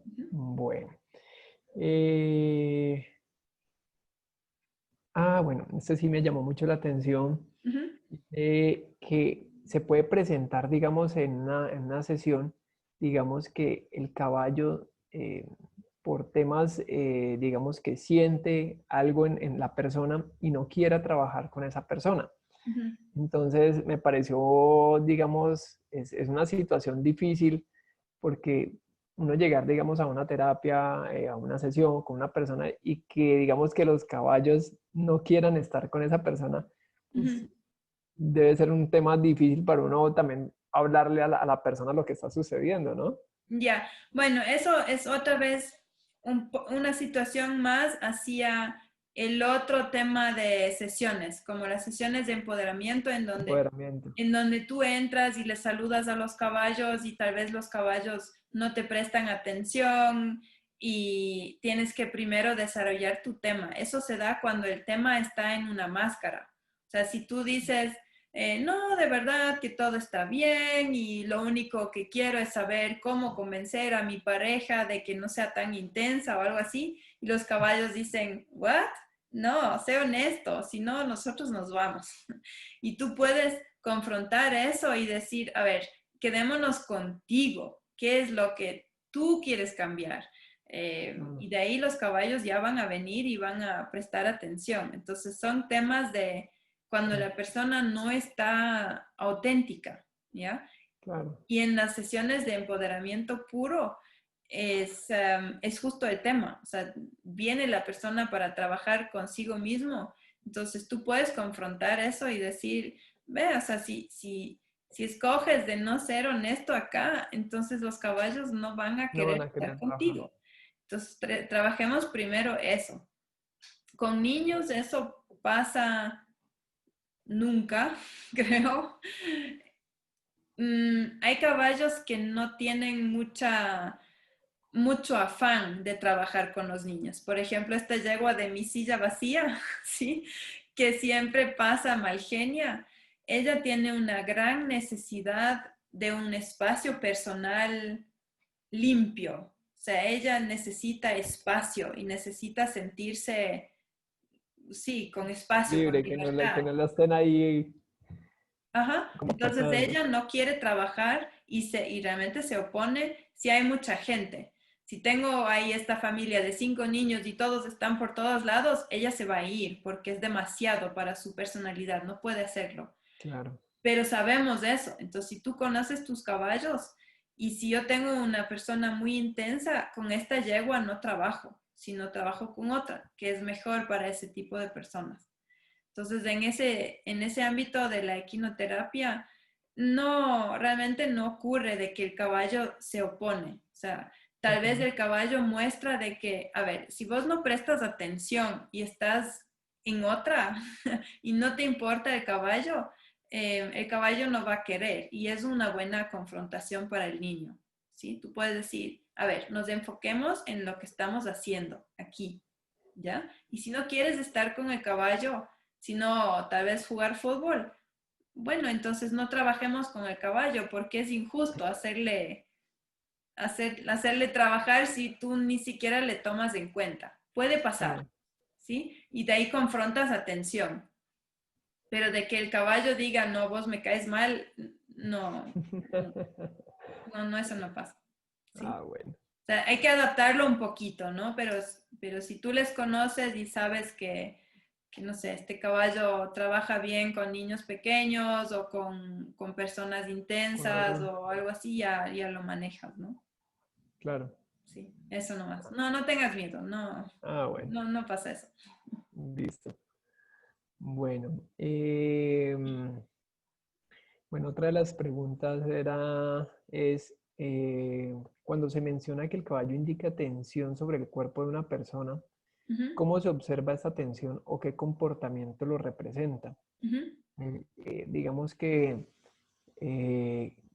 Ujú, Bueno. Bueno, este sí me llamó mucho la atención, ujú, que se puede presentar, digamos, en una sesión, digamos que el caballo, por temas, digamos, que siente algo en la persona y no quiera trabajar con esa persona. ujú, Entonces, me pareció, digamos, es una situación difícil porque uno llegar, digamos, a una terapia, a una sesión con una persona y que, digamos, que los caballos no quieran estar con esa persona, pues ujú. debe ser un tema difícil para uno también hablarle a la persona lo que está sucediendo, ¿no? Ya, bueno, eso es otra vez una situación más hacia el otro tema de sesiones, como las sesiones de empoderamiento Empoderamiento. en donde tú entras y les saludas a los caballos y tal vez los caballos no te prestan atención y tienes que primero desarrollar tu tema. Eso se da cuando el tema está en una máscara. O sea, si tú dices, no, de verdad que todo está bien y lo único que quiero es saber cómo convencer a mi pareja de que no sea tan intensa o algo así, y los caballos dicen, ¿what? No, sé honesto, si no, nosotros nos vamos. Y tú puedes confrontar eso y decir, a ver, quedémonos contigo, ¿qué es lo que tú quieres cambiar? Claro, Y de ahí los caballos ya van a venir y van a prestar atención. Entonces son temas de cuando la persona no está auténtica, ¿ya? claro, Y en las sesiones de empoderamiento puro es justo el tema. O sea, viene la persona para trabajar consigo mismo. Entonces tú puedes confrontar eso y decir, ve, o sea, si escoges de no ser honesto acá, entonces los caballos no van a no querer van a estar querer trabajar. contigo. Entonces trabajemos primero eso. Con niños eso pasa nunca, creo. Hay caballos que no tienen mucho afán de trabajar con los niños. Por ejemplo, esta yegua de mi silla vacía, ¿sí? Que siempre pasa mal genia. Ella tiene una gran necesidad de un espacio personal limpio. O sea, ella necesita espacio y necesita sentirse, sí, con espacio, con Libre, que libertad. no la estén ahí Ajá. como Entonces atacando. ella no quiere trabajar y realmente se opone si hay mucha gente. Si tengo ahí esta familia de 5 niños y todos están por todos lados, ella se va a ir porque es demasiado para su personalidad, no puede hacerlo. Claro, Pero sabemos eso. Entonces, si tú conoces tus caballos y si yo tengo una persona muy intensa, con esta yegua no trabajo. O sino trabajo con otra, que es mejor para ese tipo de personas. Entonces, en ese ámbito de la equinoterapia, no, realmente no ocurre de que el caballo se opone. O sea, tal vez Ujú. el caballo muestra de que, a ver, si vos no prestas atención y estás en otra y no te importa el caballo no va a querer y es una buena confrontación para el niño, ¿sí? Tú puedes decir, a ver, nos enfoquemos en lo que estamos haciendo aquí, ¿ya? Y si no quieres estar con el caballo, sino tal vez jugar fútbol, bueno, entonces no trabajemos con el caballo porque es injusto hacerle trabajar si tú ni siquiera le tomas en cuenta. Puede pasar, Sí. ¿sí? Y de ahí confrontas atención. Pero de que el caballo diga, no, vos me caes mal, no, no, eso no pasa, ¿sí? Ah, bueno. O sea, hay que adaptarlo un poquito, ¿no? Pero si tú les conoces y sabes que, no sé, este caballo trabaja bien con niños pequeños o con personas Con intensas otro. o algo así, ya lo manejas, ¿no? Claro. Sí, eso nomás. No, no tengas miedo, no, Ah, bueno. no pasa eso. Listo. Bueno. Bueno, otra de las preguntas es, cuando se menciona que el caballo indica tensión sobre el cuerpo de una persona, Ujú, ¿cómo se observa esa tensión o qué comportamiento lo representa? ujú. Digamos que,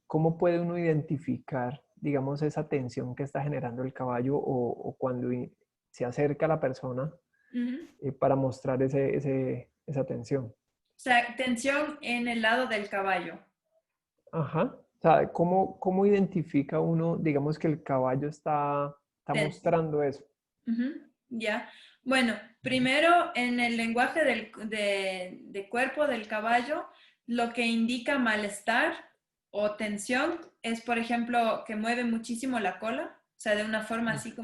¿cómo puede uno identificar, digamos, esa tensión que está generando el caballo o cuando se acerca a la persona Ujú. para mostrar esa tensión? O sea, tensión en el lado del caballo. Ajá. O sea, ¿cómo identifica uno, digamos, que el caballo está Tenso. mostrando eso? Ujú, ya. Bueno, primero en el lenguaje de cuerpo del caballo, lo que indica malestar o tensión es, por ejemplo, que mueve muchísimo la cola, o sea, de una forma Mm. así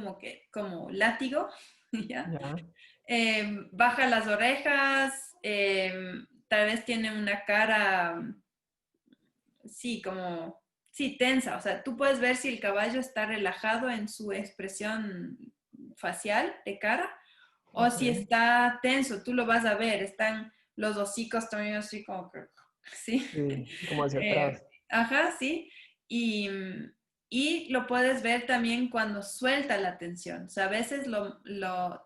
como látigo, ¿ya? Ya. Baja las orejas, tal vez tiene una cara sí, sí, tensa. O sea, tú puedes ver si el caballo está relajado en su expresión facial de cara o Ok. si está tenso, tú lo vas a ver. Están los hocicos también así como que, sí. Sí, como hacia Eh, atrás. ajá, sí. Y, y lo puedes ver también cuando suelta la tensión. O sea, a veces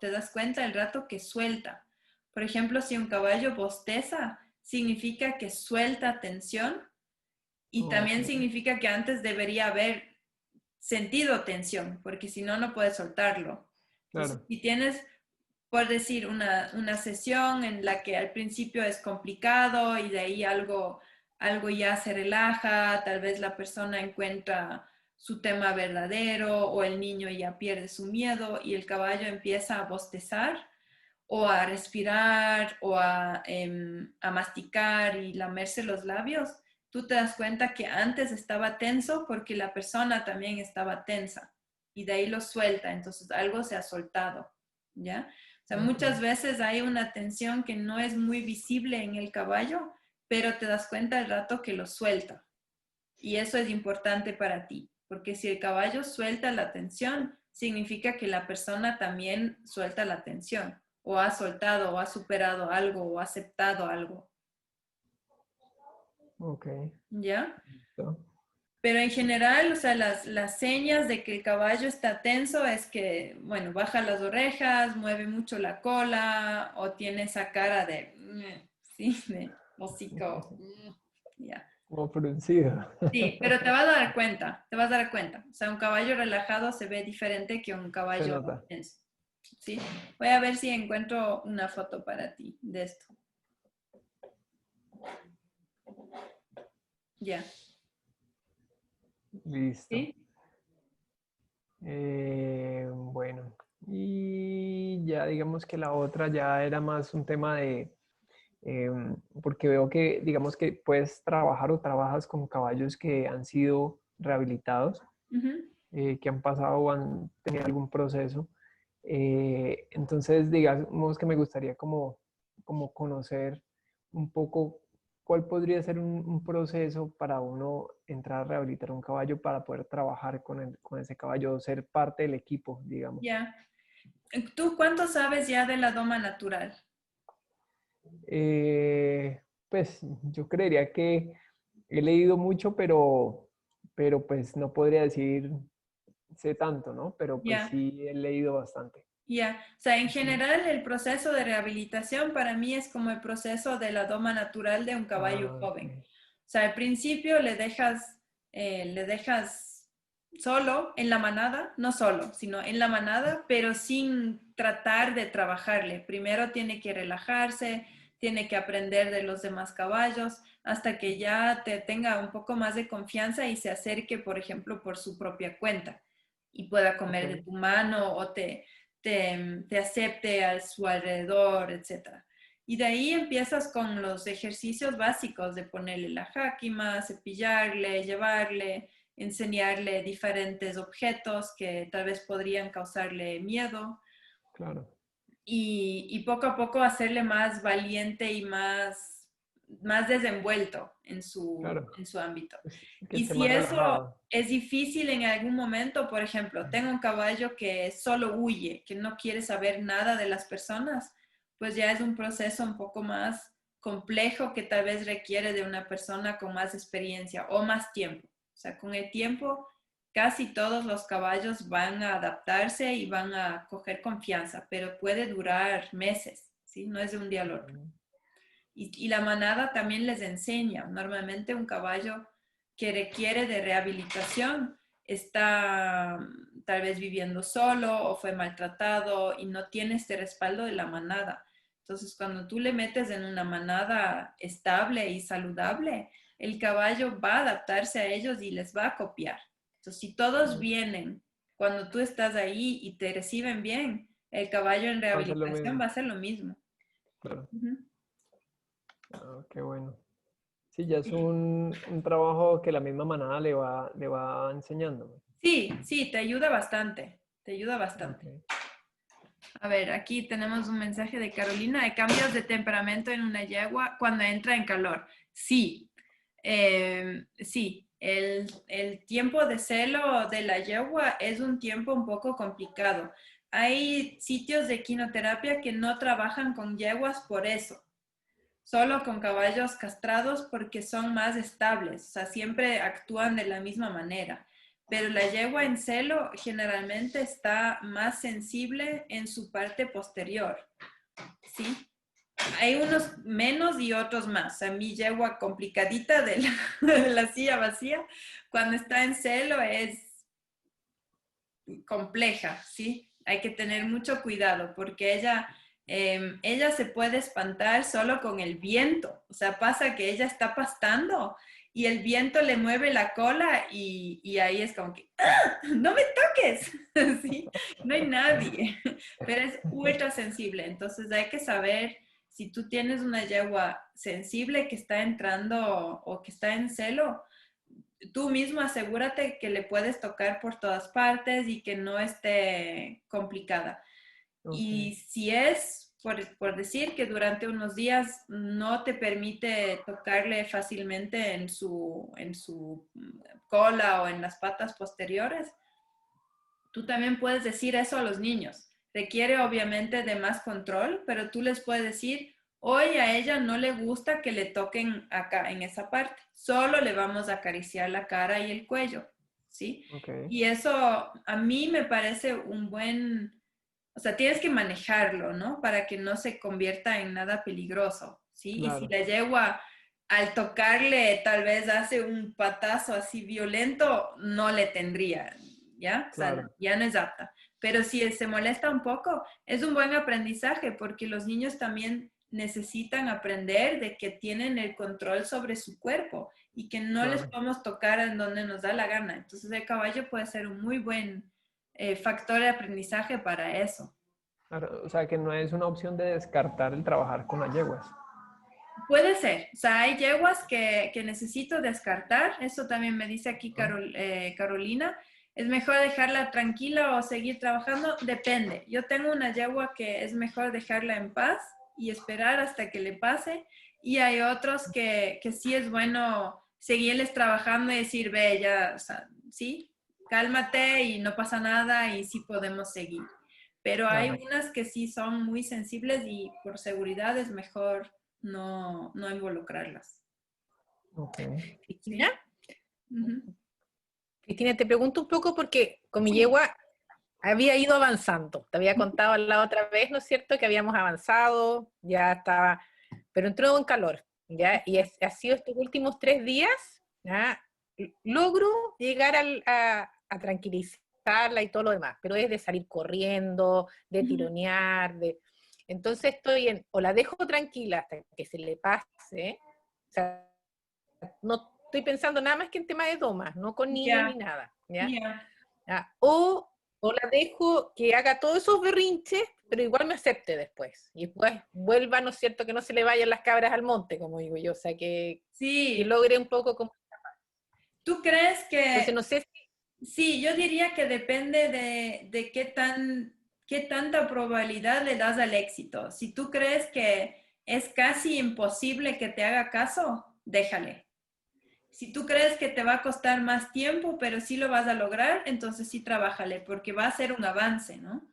te das cuenta el rato que suelta. Por ejemplo, si un caballo bosteza, significa que suelta tensión y Ok, también significa que antes debería haber sentido tensión, porque si no, no puedes soltarlo. Entonces, claro. si tienes, por decir, una sesión en la que al principio es complicado y de ahí algo ya se relaja, tal vez la persona encuentra su tema verdadero o el niño ya pierde su miedo y el caballo empieza a bostezar o a respirar o a masticar y lamerse los labios, tú te das cuenta que antes estaba tenso porque la persona también estaba tensa y de ahí lo suelta, entonces algo se ha soltado, ¿ya? O sea, Ok. muchas veces hay una tensión que no es muy visible en el caballo, pero te das cuenta al rato que lo suelta. Y eso es importante para ti, porque si el caballo suelta la tensión, significa que la persona también suelta la tensión, o ha soltado, o ha superado algo, o ha aceptado algo, Ok. ¿ya? Listo. Pero en general, o sea, las señas de que el caballo está tenso es que, bueno, baja las orejas, mueve mucho la cola, o tiene esa cara de, sí, de hocico, ya. Como fruncido. Sí, pero te vas a dar cuenta, te vas a dar cuenta. O sea, un caballo relajado se ve diferente que un Se caballo nota. tenso. ¿Sí? Voy a ver si encuentro una foto para ti de esto. Ya. Listo. ¿Sí? Bueno, y ya digamos que la otra ya era más un tema porque veo que digamos que puedes trabajar o trabajas con caballos que han sido rehabilitados, Ujú. que han pasado o han tenido algún proceso. Entonces, digamos que me gustaría como conocer un poco cuál podría ser un proceso para uno entrar a rehabilitar un caballo para poder trabajar con ese caballo o ser parte del equipo, digamos. Ya. ¿Tú cuánto sabes ya de la doma natural? Pues yo creería que he leído mucho, pero pues no podría decir sé tanto, ¿no? Pero pues Ya. sí he leído bastante. Ya, o sea, en Ujú. general el proceso de rehabilitación para mí es como el proceso de la doma natural de un caballo Ah, ok. joven. O sea, al principio le dejas solo en la manada, no solo, sino en la manada, pero sin tratar de trabajarle. Primero tiene que relajarse, tiene que aprender de los demás caballos hasta que ya te tenga un poco más de confianza y se acerque, por ejemplo, por su propia cuenta y pueda Ok, comer de tu mano o te acepte a su alrededor, etcétera. Y de ahí empiezas con los ejercicios básicos de ponerle la jáquima, cepillarle, llevarle, enseñarle diferentes objetos que tal vez podrían causarle miedo claro, y poco a poco hacerle más valiente y más desenvuelto claro. en su ámbito. Pues, que Y esté si más eso relajado. es difícil en algún momento, por ejemplo, tengo un caballo que solo huye, que no quiere saber nada de las personas, pues ya es un proceso un poco más complejo que tal vez requiere de una persona con más experiencia o más tiempo. O sea, con el tiempo casi todos los caballos van a adaptarse y van a coger confianza, pero puede durar meses, ¿sí? No es de un día al otro. Ujú. Y la manada también les enseña. Normalmente un caballo que requiere de rehabilitación está tal vez viviendo solo o fue maltratado y no tiene este respaldo de la manada. Entonces, cuando tú le metes en una manada estable y saludable, el caballo va a adaptarse a ellos y les va a copiar. Entonces, si todos Mm, vienen cuando tú estás ahí y te reciben bien, el caballo en va a ser lo rehabilitación va mismo, a hacer lo mismo. claro. Ujú. Ah, qué bueno. Sí, ya es un trabajo que la misma manada le va enseñando, ¿no? Sí, sí, te ayuda bastante, te ayuda Ok. bastante. A ver, aquí tenemos un mensaje de Carolina de cambios de temperamento en una yegua cuando entra en calor. Sí, sí, el tiempo de celo de la yegua es un tiempo un poco complicado. Hay sitios de quinoterapia que no trabajan con yeguas por eso, solo con caballos castrados porque son más estables, o sea, siempre actúan de la misma manera. Pero la yegua en celo generalmente está más sensible en su parte posterior, ¿sí? Hay unos menos y otros más. A mi yegua complicadita de de la silla vacía, cuando está en celo es compleja, ¿sí? Hay que tener mucho cuidado porque ella se puede espantar solo con el viento. O sea, pasa que ella está pastando y el viento le mueve la cola y ahí es como que, ¡ah! ¡No me toques! ¿Sí? No hay nadie, pero es ultra sensible. Entonces hay que saber si tú tienes una yegua sensible que está entrando o que está en celo, tú mismo asegúrate que le puedes tocar por todas partes y que no esté complicada. Ok, Y si es, por decir que durante unos días no te permite tocarle fácilmente en su cola o en las patas posteriores, tú también puedes decir eso a los niños. Requiere obviamente de más control, pero tú les puedes decir, hoy a ella no le gusta que le toquen acá en esa parte, solo le vamos a acariciar la cara y el cuello, ¿sí? ok, Y eso a mí me parece un buen, o sea, tienes que manejarlo, ¿no? Para que no se convierta en nada peligroso, ¿sí? Y si claro, la yegua al tocarle tal vez hace un patazo así violento, no le tendría, ¿ya? O sea, claro, ya no es apta. Pero si se molesta un poco, es un buen aprendizaje porque los niños también necesitan aprender de que tienen el control sobre su cuerpo y que no les claro. podemos tocar en donde nos da la gana. Entonces el caballo puede ser un muy buen factor de aprendizaje para eso. Claro, o sea, que no es una opción de descartar el trabajar con las yeguas. Puede ser, o sea, hay yeguas que necesito descartar, eso también me dice aquí ¿No? Carolina, es mejor dejarla tranquila o seguir trabajando, depende. Yo tengo una yegua que es mejor dejarla en paz y esperar hasta que le pase, y hay otros que sí es bueno seguirles trabajando y decir, ve, ya, o sea, sí, cálmate y no pasa nada y sí podemos seguir. pero hay Ah, unas que sí son muy sensibles y por seguridad es mejor no involucrarlas. ok. Cristina, ¿Sí? Ujú. Cristina, te pregunto un poco porque con mi Sí. yegua había ido avanzando. Te había contado la otra vez, ¿no es cierto?, que habíamos avanzado, ya estaba, pero entró en calor, ¿ya? Y ha sido estos últimos 3 días, ¿ya? Logro llegar a tranquilizarla y todo lo demás, pero es de salir corriendo, de Ujú. tironear, de... Entonces estoy o la dejo tranquila hasta que se le pase, o sea, no estoy pensando nada más que en tema de domas, no con niños ni Ya, nada, ¿ya? ya. Ah, o la dejo que haga todos esos berrinches, pero igual me acepte después. Y después vuelva, ¿no es cierto?, que no se le vayan las cabras al monte, como digo yo. O sea, que Sí. logre un poco como... ¿Tú crees Entonces, que no sé si... sí? Yo diría que depende de qué tanta probabilidad le das al éxito. Si tú crees que es casi imposible que te haga caso, déjale. Si tú crees que te va a costar más tiempo, pero sí lo vas a lograr, entonces sí trabájale, porque va a ser un avance, ¿no?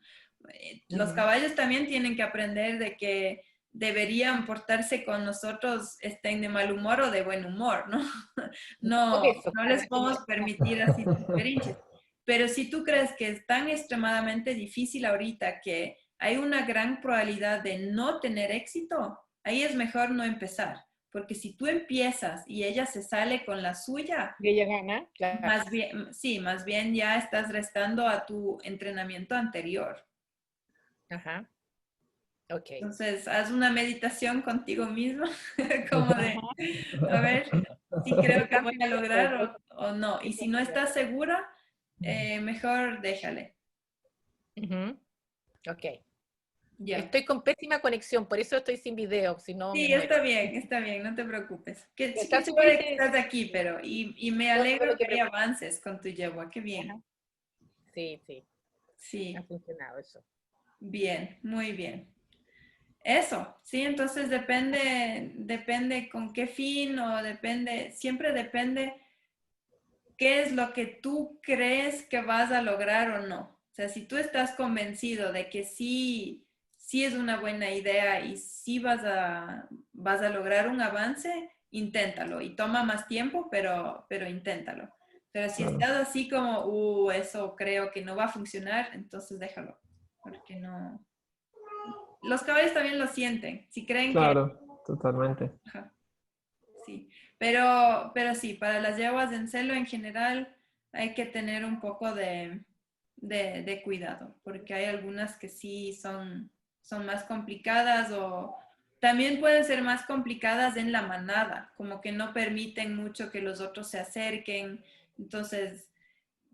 Los Ujú. caballos también tienen que aprender de que deberían portarse con nosotros, estén de mal humor o de buen humor, ¿no? Por No, eso, no claro, les podemos permitir así sus berinches. Pero si tú crees que es tan extremadamente difícil ahorita que hay una gran probabilidad de no tener éxito, ahí es mejor no empezar. Porque si tú empiezas y ella se sale con la suya, y ella gana, claro. más bien, sí, más bien ya estás restando a tu entrenamiento anterior. Ajá, ok. Entonces, haz una meditación contigo mismo, como de, a ver, si creo que voy a lograr o no. Y si no estás segura, mejor déjale. Ujú, ok. Ya. Estoy con pésima conexión, por eso estoy sin video, si no me Sí, muero. está bien, no te preocupes. Pero Qué está súper chévere que interesante estás aquí, pero, y me todo alegro lo que que hay preguntas. avances con tu yegua, qué bien. Sí, sí, ha Sí, funcionado eso. bien, muy bien. Eso, sí, entonces depende con qué fin o depende, siempre depende qué es lo que tú crees que vas a lograr o no. O sea, si tú estás convencido de que sí, sí es una buena idea y sí vas a lograr un avance, inténtalo y toma más tiempo, pero inténtalo. Pero si Claro, estás así como, eso creo que no va a funcionar, entonces déjalo, porque no. Los caballos también lo sienten. Si creen que claro, totalmente. ajá, sí, pero sí, para las yeguas en celo en general hay que tener un poco de cuidado, porque hay algunas que sí son más complicadas o también pueden ser más complicadas en la manada, como que no permiten mucho que los otros se acerquen. Entonces,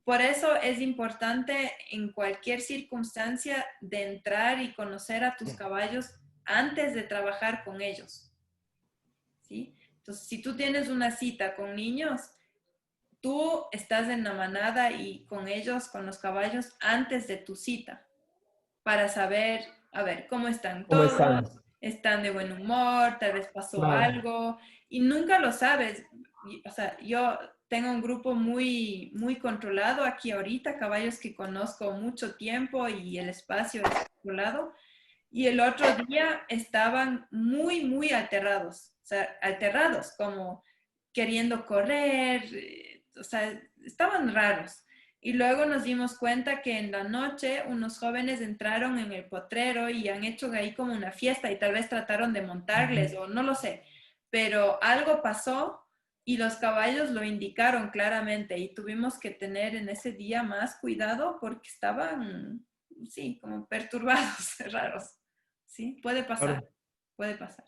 por eso es importante en cualquier circunstancia de entrar y conocer a tus caballos antes de trabajar con ellos. ¿Sí? Entonces, si tú tienes una cita con niños, tú estás en la manada y con ellos, con los caballos, antes de tu cita, para saber, a ver, cómo están ¿Cómo todos, están? están de buen humor, tal vez pasó Claro, algo, y nunca lo sabes. O sea, yo tengo un grupo muy, muy controlado aquí ahorita, caballos que conozco mucho tiempo y el espacio es controlado. Y el otro día estaban muy, muy alterados, o sea, alterados, como queriendo correr, o sea, estaban raros. Y luego nos dimos cuenta que en la noche unos jóvenes entraron en el potrero y han hecho ahí como una fiesta y tal vez trataron de montarles o no lo sé, pero algo pasó y los caballos lo indicaron claramente y tuvimos que tener en ese día más cuidado porque estaban, sí, como perturbados, raros. Sí, claro. puede pasar.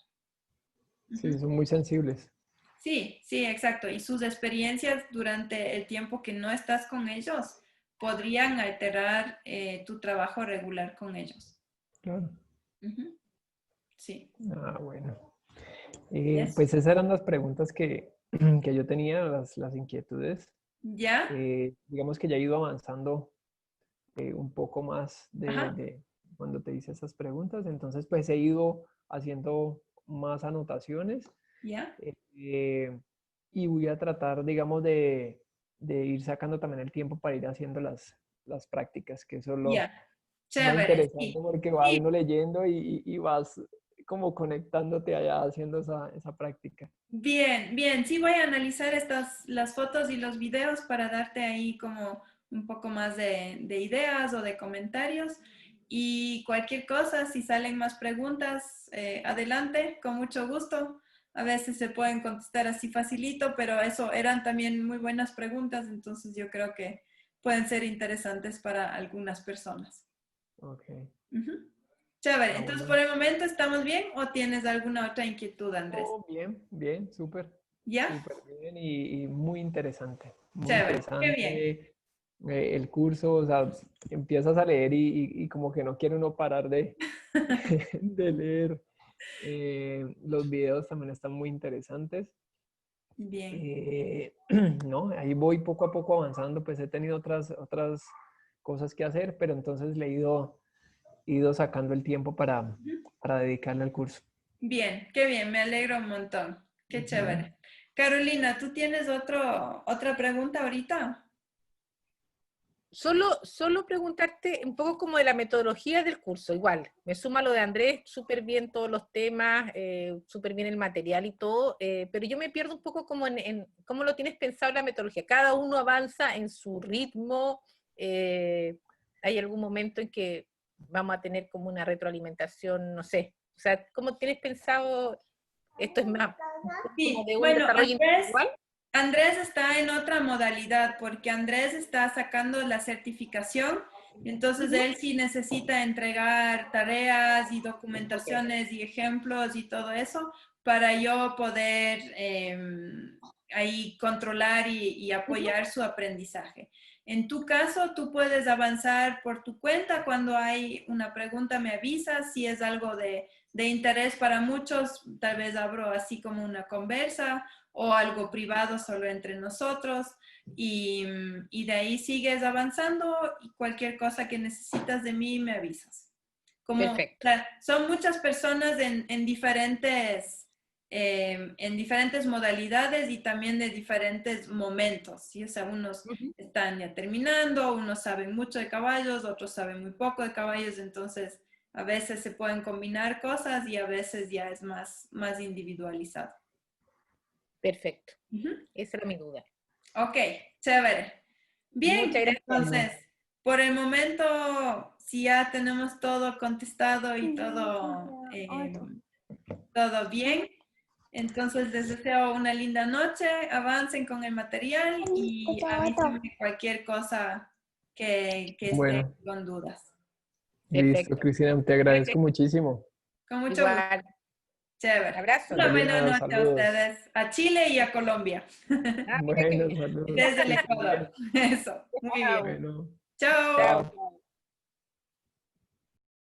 Sí, Ujú. son muy sensibles. Sí, sí, exacto. Y sus experiencias durante el tiempo que no estás con ellos podrían alterar tu trabajo regular con ellos. Claro. Ujú. Sí, Ah, bueno. eso. Pues esas eran las preguntas que, que yo tenía, las inquietudes. ¿Ya? Digamos que ya he ido avanzando un poco más Ajá. de cuando te hice esas preguntas. Entonces, pues he ido haciendo más anotaciones ¿Ya? eh, y voy a tratar, digamos, de ir sacando también el tiempo para ir haciendo las prácticas, que eso ¿Ya? va Chévere, interesante sí. porque va Sí, uno leyendo y vas como conectándote allá haciendo esa práctica. bien, bien. Sí, voy a analizar las fotos y los videos para darte ahí como un poco más de ideas o de comentarios. Y cualquier cosa, si salen más preguntas, adelante, con mucho gusto. A veces se pueden contestar así facilito, pero eso eran también muy buenas preguntas, entonces yo creo que pueden ser interesantes para algunas personas. Ok. Ujú. Chévere. Ah, Entonces, bueno. por el momento, ¿estamos bien o tienes alguna otra inquietud, Andrés? Oh, bien, bien, súper, ¿Ya? súper bien y muy interesante, muy Chévere. Qué bien. interesante. El curso, o sea, empiezas a leer y como que no quiere uno parar de, de leer. Los videos también están muy interesantes. Bien. Eh, no, ahí voy poco a poco avanzando, pues he tenido otras cosas que hacer, pero entonces le he ido sacando el tiempo Ujú. para dedicarle al curso. Bien, qué bien, me alegro un montón. Qué Ujú. chévere. Carolina, ¿tú tienes otra pregunta ahorita? Solo preguntarte un poco como de la metodología del curso. Igual, me suma lo de Andrés, súper bien todos los temas, súper bien el material y todo, pero yo me pierdo un poco como en cómo lo tienes pensado la metodología. Cada uno avanza en su ritmo. ¿Hay algún momento en que vamos a tener como una retroalimentación? No sé. O sea, ¿cómo tienes pensado esto? ¿Es más como Sí, de un bueno, desarrollo individual? Andrés está en otra modalidad porque Andrés está sacando la certificación, entonces Ujú. él sí necesita entregar tareas y Ok, documentaciones y ejemplos y todo eso para yo poder ahí controlar y ujú, apoyar su aprendizaje. En tu caso, tú puedes avanzar por tu cuenta. Cuando hay una pregunta, me avisas. Si es algo de interés para muchos, tal vez abro así como una conversa o algo privado solo entre nosotros y de ahí sigues avanzando y cualquier cosa que necesitas de mí me avisas. Como perfecto. son muchas personas en diferentes modalidades y también de diferentes momentos, ¿sí? O sea, unos Ujú. están ya terminando, unos saben mucho de caballos, otros saben muy poco de caballos, entonces a veces se pueden combinar cosas y a veces ya es más individualizado. Perfecto. Ujú. Esa era mi duda. Ok, chévere. Bien, Muchas gracias. entonces, por el momento, si ya tenemos todo contestado y todo bien, entonces les deseo una linda noche, avancen con el material y avísenme cualquier cosa que esté Bueno, con dudas. listo, Perfecto. Cristina, te Gracias. agradezco muchísimo. Con mucho gusto, Igual. chévere. Abrazo. Una buena Carolina, noche a saludos. ustedes, a Chile y a Colombia, Ah, mira qué Bueno, bien. saludos, desde que el estés Ecuador. bien. Eso, muy bien. Chao. Bueno, Chao. chao. Chao.